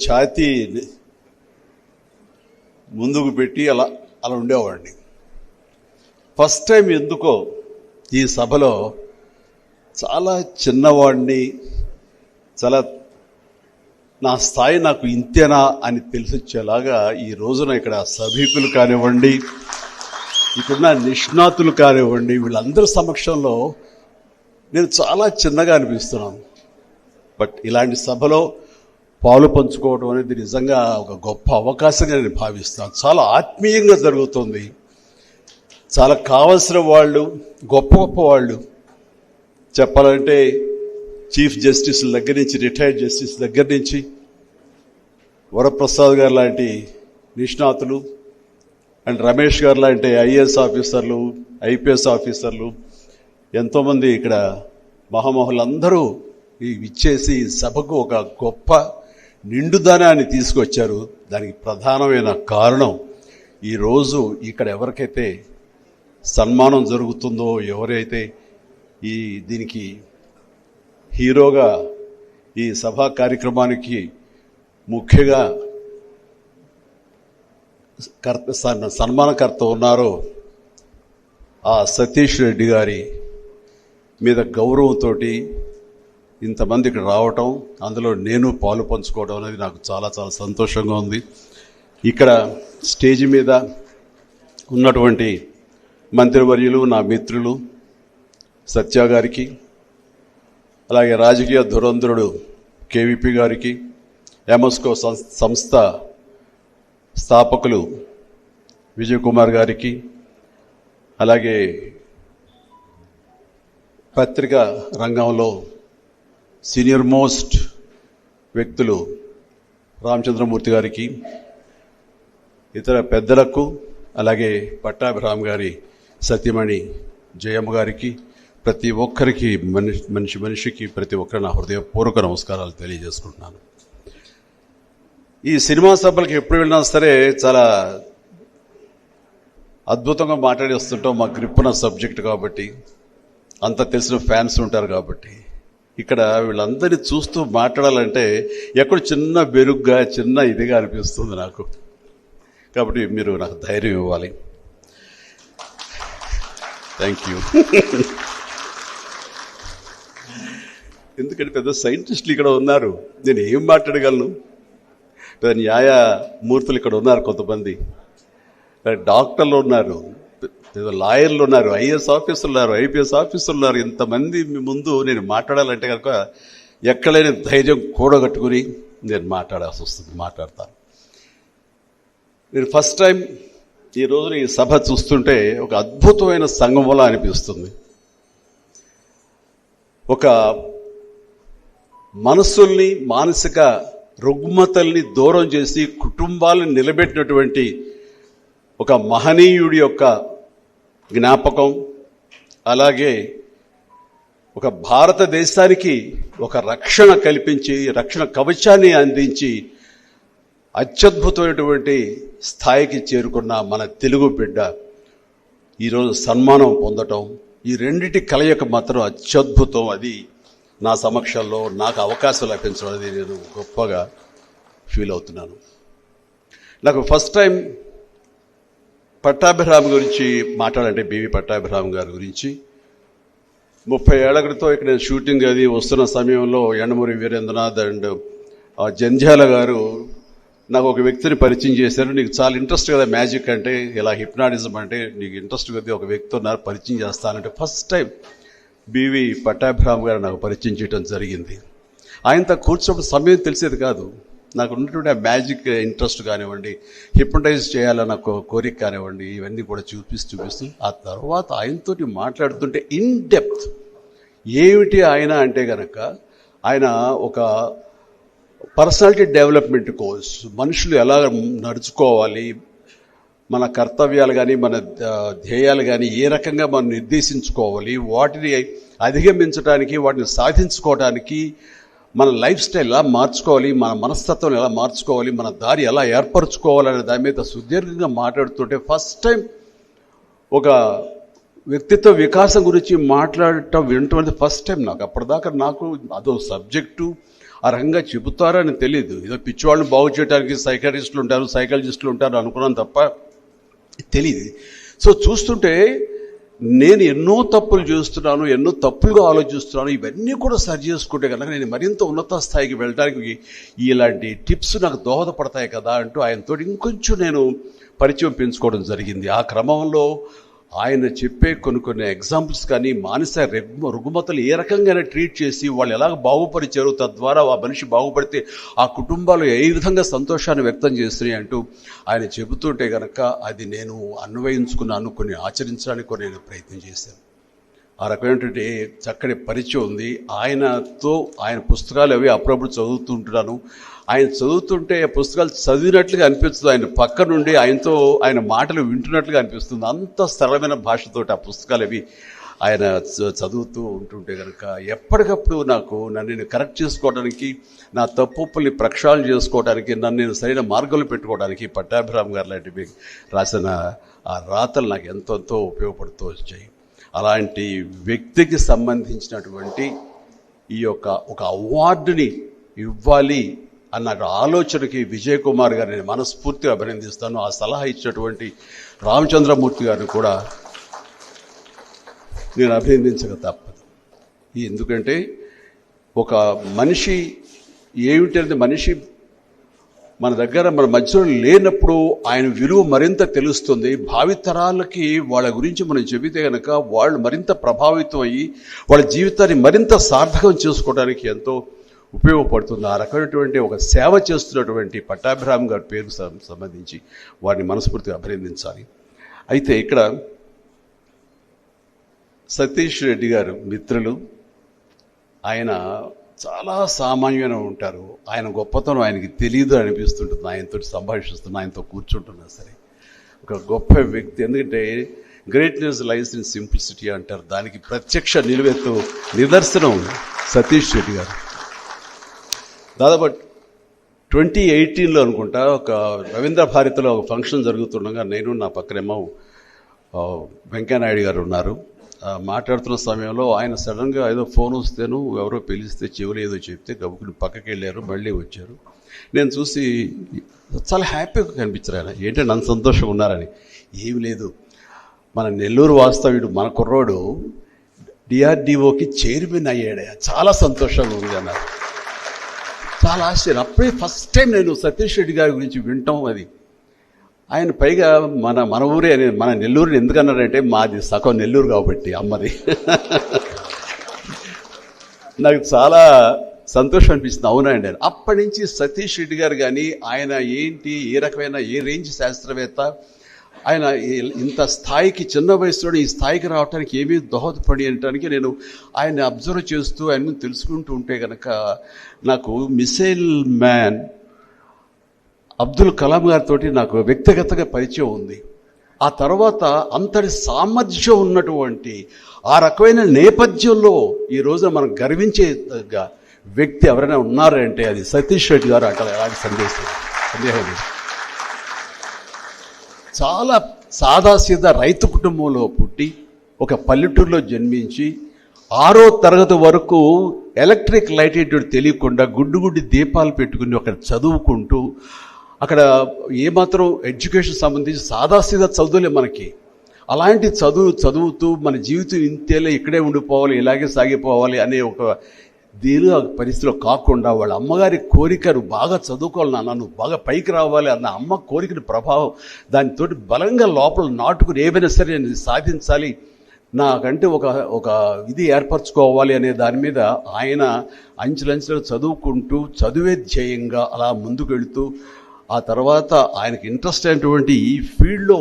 ఛాతీ ముందుకు పెట్టి అలా అలా ఉండేవాడిని. ఫస్ట్ టైం ఎందుకో ఈ సభలో చాలా చిన్నవాడిని, చాలా నా స్థాయి నాకు ఇంతేనా అని తెలిసొచ్చేలాగా ఈ రోజున ఇక్కడ సభికులు కానివ్వండి, ఇక్కడున్న నిష్ణాతులు కానివ్వండి, వీళ్ళందరి సమక్షంలో నేను చాలా చిన్నగా అనిపిస్తున్నాను. బట్ ఇలాంటి సభలో పాలు పంచుకోవడం అనేది నిజంగా ఒక గొప్ప అవకాశంగా నేను భావిస్తాను. చాలా ఆత్మీయంగా జరుగుతుంది. చాలా కావలసిన వాళ్ళు, గొప్ప గొప్ప వాళ్ళు, చెప్పాలంటే చీఫ్ జస్టిస్ దగ్గర నుంచి, రిటైర్డ్ జస్టిస్ దగ్గర నుంచి, వరప్రసాద్ గారు లాంటి నిష్ణాతులు అండ్ రమేష్ గారు లాంటి ఐఏఎస్ ఆఫీసర్లు, ఐపీఎస్ ఆఫీసర్లు, ఎంతోమంది ఇక్కడ మహామహులందరూ ఇచ్చేసి సభకు ఒక గొప్ప నిండుదనాన్ని తీసుకొచ్చారు. దానికి ప్రధానమైన కారణం ఈరోజు ఇక్కడ ఎవరికైతే సన్మానం జరుగుతుందో, ఎవరైతే దీనికి హీరోగా ఈ సభా కార్యక్రమానికి ముఖ్యంగా సన్మానకర్త ఉన్నారో ఆ సతీష్ రెడ్డి గారి మీద గౌరవంతో ఇంతమంది ఇక్కడ రావటం, అందులో నేను పాలు పంచుకోవడం అనేది నాకు చాలా చాలా సంతోషంగా ఉంది. ఇక్కడ స్టేజ్ మీద ఉన్నటువంటి మంత్రివర్యులు, నా మిత్రులు సత్య గారికి, అలాగే రాజకీయ ధురంధరుడు కేవీపీ గారికి, ఎంఎస్కో సంస్థ స్థాపకులు విజయ్ కుమార్ గారికి, అలాగే పత్రికా రంగంలో సీనియర్ మోస్ట్ వ్యక్తులు రామచంద్రమూర్తి గారికి, ఇతర పెద్దలకు, అలాగే పట్టాభిరామ్ గారి సతీమణి జయమ్మ గారికి, ప్రతి ఒక్కరికి మనిషికి ప్రతి ఒక్కరి నా హృదయపూర్వక నమస్కారాలు తెలియజేసుకుంటున్నాను. ఈ సినిమా సభలకు ఎప్పుడు వెళ్ళినా సరే చాలా అద్భుతంగా మాట్లాడి వస్తుంటాం. మా గ్రిప్పున సబ్జెక్ట్ కాబట్టి, అంత తెలిసిన ఫ్యాన్స్ ఉంటారు కాబట్టి. ఇక్కడ వీళ్ళందరినీ చూస్తూ మాట్లాడాలంటే ఎక్కడ చిన్న బెరుగ్గా, చిన్న ఇదిగా అనిపిస్తుంది నాకు. కాబట్టి మీరు నాకు ధైర్యం ఇవ్వాలి. Thank you. ఎందుకంటే పెద్ద సైంటిస్టులు ఇక్కడ ఉన్నారు, నేను ఏం మాట్లాడగలను. పెద్ద న్యాయమూర్తులు ఇక్కడ ఉన్నారు, కొంతమంది డాక్టర్లు ఉన్నారు, లాయర్లు ఉన్నారు, ఐఏఎస్ ఆఫీసర్లు ఉన్నారు, ఐపీఎస్ ఆఫీసర్లు ఉన్నారు. ఇంతమంది మీ ముందు నేను మాట్లాడాలంటే కనుక ఎక్కడైనా ధైర్యం కూడగట్టుకుని నేను మాట్లాడాల్సి వస్తుంది, మాట్లాడతాను. నేను ఫస్ట్ టైం ఈ రోజున ఈ సభ చూస్తుంటే ఒక అద్భుతమైన సంగమంలా అనిపిస్తుంది. ఒక మనసుల్ని, మానసిక రుగ్మతల్ని దూరం చేసి కుటుంబాలను నిలబెట్టినటువంటి ఒక మహనీయుడి యొక్క జ్ఞాపకం, అలాగే ఒక భారతదేశానికి ఒక రక్షణ కల్పించి, రక్షణ కవచాన్ని అందించి అత్యద్భుతమైనటువంటి స్థాయికి చేరుకున్న మన తెలుగు బిడ్డ ఈరోజు సన్మానం పొందటం, ఈ రెండిటి కలయిక మాత్రం అత్యద్భుతం. అది నా సమక్షంలో నాకు అవకాశం లభించడం అనేది నేను గొప్పగా ఫీల్ అవుతున్నాను. నాకు ఫస్ట్ టైం పట్టాభిరామ్ గురించి మాట్లాడాలంటే, బీవీ పట్టాభిరామ్ గారి గురించి 30 ఏళ్ల క్రితం ఇక్కడ నేను షూటింగ్ అది వస్తున్న సమయంలో యండమూరి వీరేంద్రనాథ్ అండ్ జంధ్యాల గారు నాకు ఒక వ్యక్తిని పరిచయం చేశారు. నీకు చాలా ఇంట్రెస్ట్ కదా మ్యాజిక్ అంటే, ఇలా హిప్నాటిజం అంటే నీకు ఇంట్రెస్ట్ కదా, ఒక వ్యక్తి ఉన్నారు పరిచయం చేస్తానంటే ఫస్ట్ టైం బీవీ పట్టాభిరామ్ గారు నాకు పరిచయం చేయడం జరిగింది. ఆయనతో కూర్చోవడం సమయం తెలిసేది కాదు. నాకు ఉన్నటువంటి ఆ మ్యాజిక్ ఇంట్రెస్ట్ కానివ్వండి, హిప్నటైజ్ చేయాలన్న కోరిక కానివ్వండి, ఇవన్నీ కూడా చూపిస్తూ ఆ తర్వాత ఆయనతోటి మాట్లాడుతుంటే ఇన్ డెప్త్ ఏమిటి ఆయన అంటే కనుక, ఆయన ఒక పర్సనాలిటీ డెవలప్మెంట్ కోర్స్, మనుషులు ఎలా నడుచుకోవాలి, మన కర్తవ్యాలు కానీ మన ధ్యేయాలు కానీ ఏ రకంగా మనం నిర్దేశించుకోవాలి, వాటిని అధిగమించడానికి, వాటిని సాధించుకోవడానికి మన లైఫ్ స్టైల్ ఎలా మార్చుకోవాలి, మన మనస్తత్వం ఎలా మార్చుకోవాలి, మన దారి ఎలా ఏర్పరచుకోవాలనే దాని మీద సుదీర్ఘంగా మాట్లాడుతుంటే ఫస్ట్ టైం ఒక వ్యక్తిత్వ వికాసం గురించి మాట్లాడటం వినటం ఫస్ట్ టైం నాకు. అప్పటిదాకా నాకు అదో సబ్జెక్టు, ఆ రకంగా చెబుతారని తెలియదు. ఏదో పిచ్చివాళ్ళని బాగు చేయడానికి సైకాట్రిస్టులు ఉంటారు, సైకాలజిస్టులు ఉంటారు అనుకున్నాను తప్ప తెలియదు. సో చూస్తుంటే నేను ఎన్నో తప్పులు చేస్తున్నాను, ఎన్నో తప్పులుగా ఆలోచిస్తున్నాను. ఇవన్నీ కూడా సరి చేసుకుంటే కనుక నేను మరింత ఉన్నత స్థాయికి వెళ్ళడానికి ఇలాంటి టిప్స్ నాకు దోహదపడతాయి కదా అంటూ ఆయనతో ఇంకొంచెం నేను పరిచయం పెంచుకోవడం జరిగింది. ఆ క్రమంలో ఆయన చెప్పే కొన్ని ఎగ్జాంపుల్స్ కానీ మానసిక రుగ్మతలు ఏ రకంగా ట్రీట్ చేసి వాళ్ళు ఎలాగ బాగుపరిచారు, తద్వారా ఆ మనిషి బాగుపడితే ఆ కుటుంబాలు ఏ విధంగా సంతోషాన్ని వ్యక్తం చేస్తున్నాయి అంటూ ఆయన చెబుతుంటే కనుక అది నేను అన్వయించుకున్నాను, కొన్ని ఆచరించడానికి నేను ప్రయత్నం చేశాను. ఆ రకమైనటువంటి చక్కటి పరిచయం ఉంది. ఆయనతో ఆయన పుస్తకాలు అవి అప్పుడప్పుడు చదువుతుంటున్నాను. ఆయన చదువుతుంటే పుస్తకాలు చదివినట్లుగా అనిపిస్తుంది, ఆయన పక్క నుండి ఆయనతో ఆయన మాటలు వింటున్నట్లుగా అనిపిస్తుంది. అంత సరళమైన భాషతోటి ఆ పుస్తకాలు అవి ఆయన చదువుతూ ఉంటుంటే కనుక ఎప్పటికప్పుడు నన్ను నేను కరెక్ట్ చేసుకోవడానికి, నా తప్పుల్ని ప్రక్షాళన చేసుకోవడానికి, నన్ను నేను సరైన మార్గంలో పెట్టుకోవడానికి పట్టాభిరామ్ గారు లాంటివి రాసిన ఆ రాతలు నాకు ఎంతో ఉపయోగపడుతూ వచ్చాయి. అలాంటి వ్యక్తికి సంబంధించినటువంటి ఈ ఒక అవార్డుని ఇవ్వాలి అన్న ఆలోచనకి విజయ్ కుమార్ గారిని నేను మనస్ఫూర్తిగా అభినందిస్తాను. ఆ సలహా ఇచ్చినటువంటి రామచంద్రమూర్తి గారిని కూడా నేను అభినందించక తప్పదు. ఎందుకంటే ఒక మనిషి ఏమిటంటే మనిషి మన మధ్యలో లేనప్పుడు ఆయన విలువ మరింత తెలుస్తుంది. భావితరాలకి వాళ్ళ గురించి మనం చెబితే కనుక వాళ్ళు మరింత ప్రభావితం అయ్యి వాళ్ళ జీవితాన్ని మరింత సార్థకం చేసుకోవడానికి ఎంతో ఉపయోగపడుతుంది. ఆ రకమైనటువంటి ఒక సేవ చేస్తున్నటువంటి పట్టాభిరామ్ గారి పేరుకు సంబంధించి వారిని మనస్ఫూర్తిగా అభినందించాలి. అయితే ఇక్కడ సతీష్ రెడ్డి గారు మిత్రులు, ఆయన చాలా సామాన్యమైన ఉంటారు. ఆయన గొప్పతనం ఆయనకి తెలియదు అనిపిస్తుంటుంది. ఆయనతో సంభాషిస్తున్నా, ఆయనతో కూర్చుంటున్నా సరే ఒక గొప్ప వ్యక్తి. ఎందుకంటే గ్రేట్నెస్ లైస్ ఇన్ సింప్లిసిటీ అంటారు. దానికి ప్రత్యక్ష నిదర్శనం సతీష్ రెడ్డి గారు. దాదాపు 2018లో అనుకుంటా ఒక రవీంద్ర భారతిలో ఒక ఫంక్షన్ జరుగుతుండగా నేను నా పక్కనేమో వెంకయ్యనాయుడు గారు ఉన్నారు. మాట్లాడుతున్న సమయంలో ఆయన సడన్గా ఏదో ఫోన్ వస్తేను ఎవరో పిలిస్తే చెవులు ఏదో చెప్తే గబుకుని పక్కకి వెళ్ళారు, మళ్ళీ వచ్చారు. నేను చూసి చాలా హ్యాపీగా కనిపించారు. ఆయన ఏంటంటే నన్ను సంతోషంగా ఉన్నారని. ఏమి లేదు, మన నెల్లూరు వాస్తవ్యుడు మన కుర్రోడు డిఆర్డిఓకి చైర్మన్ అయ్యాడు, చాలా సంతోషంగా ఉంది అన్నారు. చాలా ఆశ్చర్యం. అప్పుడే ఫస్ట్ టైం నేను సతీష్ రెడ్డి గారి గురించి వింటాం. అది ఆయన పైగా మన ఊరే, మన నెల్లూరుని ఎందుకన్నారంటే మాది సగం నెల్లూరు కాబట్టి అమ్మది. నాకు చాలా సంతోషం అనిపిస్తుంది. అవునా అండి. అప్పటి నుంచి సతీష్ రెడ్డి గారు కానీ ఆయన ఏంటి, ఏ రకమైన ఏ రేంజ్ శాస్త్రవేత్త, ఆయన ఇంత స్థాయికి చిన్న వయసులో ఈ స్థాయికి రావడానికి ఏమీ దోహదపడి అనడానికి నేను ఆయన అబ్జర్వ్ చేస్తూ ఆయన తెలుసుకుంటూ ఉంటే కనుక నాకు మిసైల్ మ్యాన్ అబ్దుల్ కలాం గారితో నాకు వ్యక్తిగతంగా పరిచయం ఉంది. ఆ తర్వాత అంతటి సామర్థ్యం ఉన్నటువంటి ఆ రకమైన నేపథ్యంలో ఈ రోజున మనం గర్వించే వ్యక్తి ఎవరైనా ఉన్నారంటే అది సతీష్ రెడ్డి గారు అంటే ఎలాంటి సందేహం లేదు. చాలా సాదాసీదా రైతు కుటుంబంలో పుట్టి ఒక పల్లెటూరులో జన్మించి 6వ తరగతి వరకు ఎలక్ట్రిక్ లైట్ ఏంటో తెలియకుండా గుడ్డి దీపాలు పెట్టుకుని అక్కడ చదువుకుంటూ, అక్కడ ఏమాత్రం ఎడ్యుకేషన్ సంబంధించి సాదాసీదా చదువులే మనకి. అలాంటి చదువుతూ మన జీవితం ఇంతేలే, ఇక్కడే ఉండిపోవాలి, ఇలాగే సాగిపోవాలి అనే ఒక దీని పరిస్థితిలో కాకుండా వాళ్ళ అమ్మగారి కోరికను బాగా చదువుకోవాలి నాన్న, నువ్వు బాగా పైకి రావాలి అన్న అమ్మ కోరికని ప్రభావం దానితో బలంగా లోపల నాటుకుని ఏమైనా సరే నేను సాధించాలి, నాకంటే ఒక ఇది ఏర్పరచుకోవాలి అనే దాని మీద ఆయన అంచెలంచెలు చదువుకుంటూ చదువే ధ్యేయంగా అలా ముందుకు వెళుతూ ఆ తర్వాత ఆయనకి ఇంట్రెస్ట్ అయినటువంటి ఈ ఫీల్డ్లో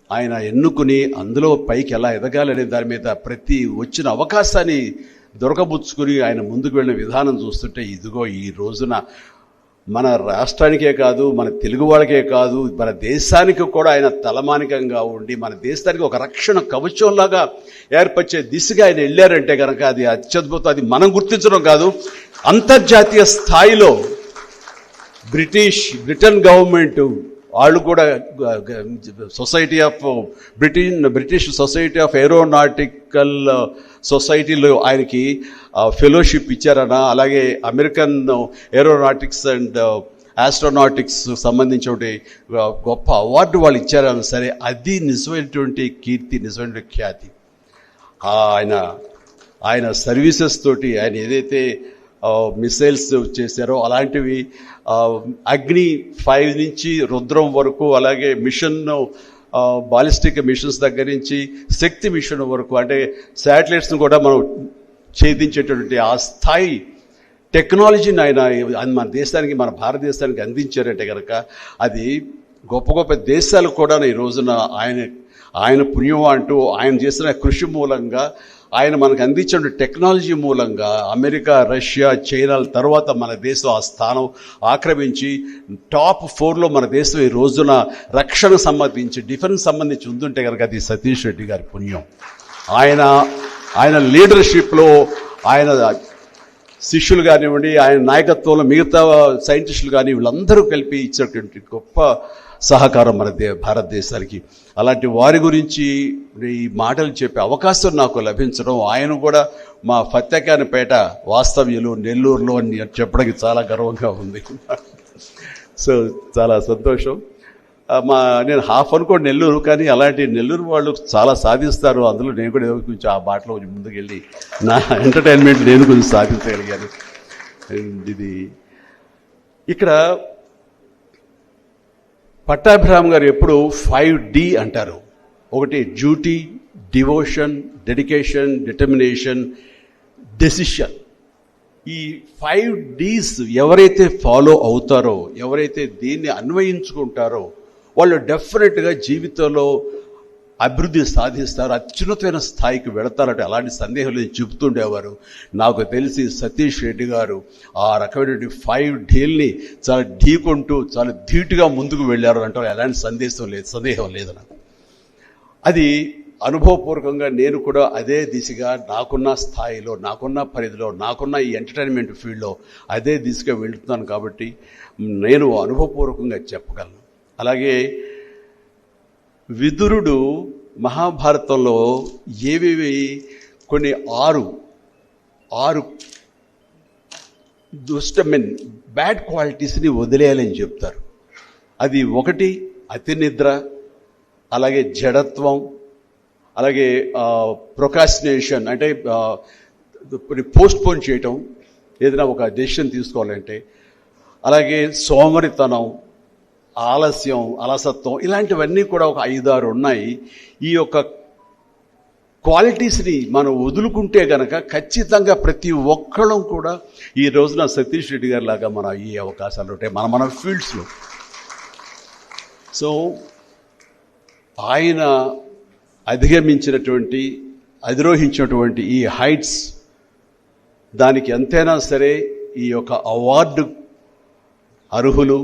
ఆయన ఎన్నుకుని అందులో పైకి ఎలా ఎదగాలి అనే దాని మీద ప్రతి వచ్చిన అవకాశాన్ని దొరకబుచ్చుకుని ఆయన ముందుకు వెళ్ళిన విధానం చూస్తుంటే ఇదిగో ఈ రోజున మన రాష్ట్రానికే కాదు, మన తెలుగు వాళ్ళకే కాదు, మన దేశానికి కూడా ఆయన తలమానికంగా ఉండి మన దేశానికి ఒక రక్షణ కవచంలాగా ఏర్పరిచే దిశగా ఆయన వెళ్ళారంటే కనుక అది అత్యద్భుతం. అది మనం గుర్తించడం కాదు, అంతర్జాతీయ స్థాయిలో బ్రిటన్ గవర్నమెంట్ వాళ్ళు కూడా society of British society of aeronautical సొసైటీలో ఆయనకి ఫెలోషిప్ ఇచ్చారన్న, అలాగే అమెరికన్ ఏరోనాటిక్స్ అండ్ ఆస్ట్రోనాటిక్స్ సంబంధించిన గొప్ప అవార్డు వాళ్ళు ఇచ్చారన్న సరే, అది నిజమైనటువంటి కీర్తి, నిజమైనటువంటి ఖ్యాతి. ఆయన సర్వీసెస్ తోటి ఆయన ఏదైతే మిసైల్స్ చేశారో అలాంటివి అగ్ని 5 నుంచి రుద్రం వరకు, అలాగే మిషన్ బాలిస్టిక్ మిషన్స్ దగ్గర నుంచి శక్తి మిషన్ వరకు, అంటే శాటిలైట్స్ను కూడా మనం ఛేదించేటటువంటి ఆ స్థాయి టెక్నాలజీని ఆయన మన దేశానికి, మన భారతదేశానికి అందించారంటే కనుక అది గొప్ప గొప్ప దేశాలు కూడా ఈ రోజున ఆయన పుణ్యం అంటూ ఆయన చేసిన కృషి మూలంగా, ఆయన మనకు అందించిన టెక్నాలజీ మూలంగా అమెరికా, రష్యా, చైనాల తర్వాత మన దేశం ఆ స్థానం ఆక్రమించి టాప్ 4లో మన దేశం ఈ రోజున రక్షణ సంబంధించి, డిఫెన్స్ సంబంధించి ఉంటుంటే కనుక అది సతీష్ రెడ్డి గారి పుణ్యం. ఆయన లీడర్షిప్లో ఆయన శిష్యులు కానివ్వండి, ఆయన నాయకత్వంలో మిగతా సైంటిస్టులు కానీ వీళ్ళందరూ కలిపి ఇచ్చినటువంటి గొప్ప సహకారం మన భారతదేశానికి. అలాంటి వారి గురించి ఈ మాటలు చెప్పే అవకాశం నాకు లభించడం, ఆయన కూడా మా ఫత్తెకానిపేట వాస్తవ్యులు, నెల్లూరులో అని చెప్పడానికి చాలా గర్వంగా ఉంది. సో చాలా సంతోషం. నేను హాఫ్ అనుకోండి నెల్లూరు, కానీ అలాంటి నెల్లూరు వాళ్ళు చాలా సాధిస్తారు. అందులో నేను కూడా కొంచెం ఆ బాటలో కొంచెం ముందుకెళ్ళి నా ఎంటర్టైన్మెంట్ నేను కొంచెం సాధించగలిగాను. ఇది ఇక్కడ పట్టాభిరామ్ గారు ఎప్పుడు 5D అంటారు. ఒకటి duty, devotion, dedication, determination, decision. ఈ 5Ds ఎవరైతే ఫాలో అవుతారో, ఎవరైతే దీన్ని అన్వయించుకుంటారో వాళ్ళు డెఫినెట్గా జీవితంలో అభివృద్ధి సాధిస్తారు, అత్యున్నతమైన స్థాయికి వెళతారంటే అలాంటి సందేహం లేదు చెబుతుండేవారు. నాకు తెలిసి సతీష్ రెడ్డి గారు ఆ రకమైనటువంటి 5Dల్ని చాలా ఢీకొంటూ చాలా ధీటుగా ముందుకు వెళ్ళారు అంటే ఎలాంటి సందేహం లేదు నాకు. అది అనుభవపూర్వకంగా నేను కూడా అదే దిశగా నాకున్న స్థాయిలో, నాకున్న పరిధిలో, నాకున్న ఈ ఎంటర్టైన్మెంట్ ఫీల్డ్లో అదే దిశగా వెళుతున్నాను కాబట్టి నేను అనుభవపూర్వకంగా చెప్పగలను. అలాగే విదురుడు మహాభారతంలో ఏవేవి కొన్ని 6 బ్యాడ్ క్వాలిటీస్ని వదిలేయాలని చెప్తారు. అది ఒకటి అతి నిద్ర, అలాగే జడత్వం, అలాగే ప్రొకాస్టినేషన్ అంటే పోస్ట్పోన్ చేయటం ఏదైనా ఒక డెసిషన్ తీసుకోవాలంటే, అలాగే సోమరితనం, ఆలస్యం, అలసత్వం, ఇలాంటివన్నీ కూడా ఒక 5-6 ఉన్నాయి. ఈ యొక్క క్వాలిటీస్ని మనం వదులుకుంటే గనక ఖచ్చితంగా ప్రతి ఒక్కళ్ళం కూడా ఈ రోజున సతీష్ రెడ్డి గారి లాగా మన ఈ అవకాశాలు ఉంటాయి మన ఫీల్డ్స్లో. సో ఆయన అధిరోహించినటువంటి ఈ హైట్స్, దానికి ఎంతైనా సరే ఈ యొక్క అవార్డు అర్హులు.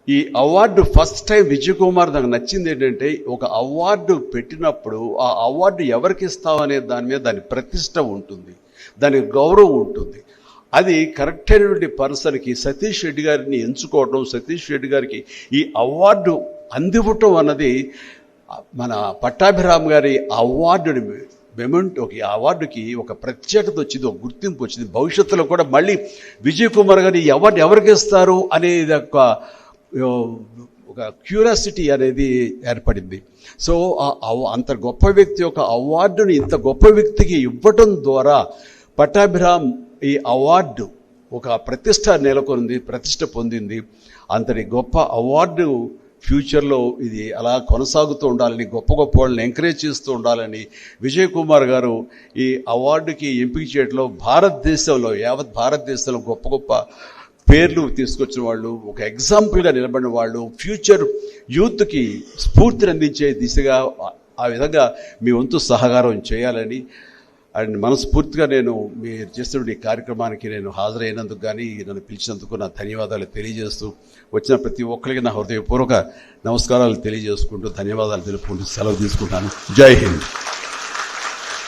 ఈ award first time Vijay Kumar నాకు నచ్చింది ఏంటంటే, ఒక అవార్డు పెట్టినప్పుడు ఆ అవార్డు ఎవరికి ఇస్తామనే దాని మీద దాని ప్రతిష్ట ఉంటుంది, దానికి గౌరవం ఉంటుంది. అది కరెక్ట్ అయినటువంటి పర్సన్కి సతీష్ రెడ్డి గారిని ఎంచుకోవడం, సతీష్ రెడ్డి గారికి ఈ అవార్డు అందివ్వటం అన్నది మన పట్టాభిరామ్ గారి అవార్డుని ఈ అవార్డుకి ఒక ప్రత్యేకత వచ్చింది, ఒక గుర్తింపు వచ్చింది. భవిష్యత్తులో కూడా మళ్ళీ విజయ్ కుమార్ గారి ఈ అవార్డు ఎవరికి ఇస్తారు అనేది ఒక క్యూరియాసిటీ అనేది ఏర్పడింది. సో అంత గొప్ప వ్యక్తి యొక్క అవార్డుని ఇంత గొప్ప వ్యక్తికి ఇవ్వటం ద్వారా పట్టాభిరామ్ ఈ అవార్డు ఒక ప్రతిష్ట పొందింది. అంతటి గొప్ప అవార్డు ఫ్యూచర్లో ఇది అలా కొనసాగుతూ ఉండాలని, గొప్ప వాళ్ళని ఎంకరేజ్ చేస్తూ ఉండాలని విజయ్ కుమార్ గారు ఈ అవార్డుకి ఎంపిక చేయడంలో యావత్ భారతదేశంలో గొప్ప పేర్లు తీసుకొచ్చిన వాళ్ళు, ఒక ఎగ్జాంపుల్గా నిలబడిన వాళ్ళు, ఫ్యూచర్ యూత్కి స్ఫూర్తిని అందించే దిశగా ఆ విధంగా మీ వంతు సహకారం చేయాలని అండ్ మనస్ఫూర్తిగా నేను మీరు చేస్తున్న ఈ కార్యక్రమానికి నేను హాజరైనందుకు కానీ నన్ను పిలిచినందుకు నా ధన్యవాదాలు తెలియజేస్తూ, వచ్చిన ప్రతి ఒక్కరికి నా హృదయపూర్వక నమస్కారాలు తెలియజేసుకుంటూ ధన్యవాదాలు తెలుపుకుంటూ సెలవు తీసుకుంటాను. జై హింద్.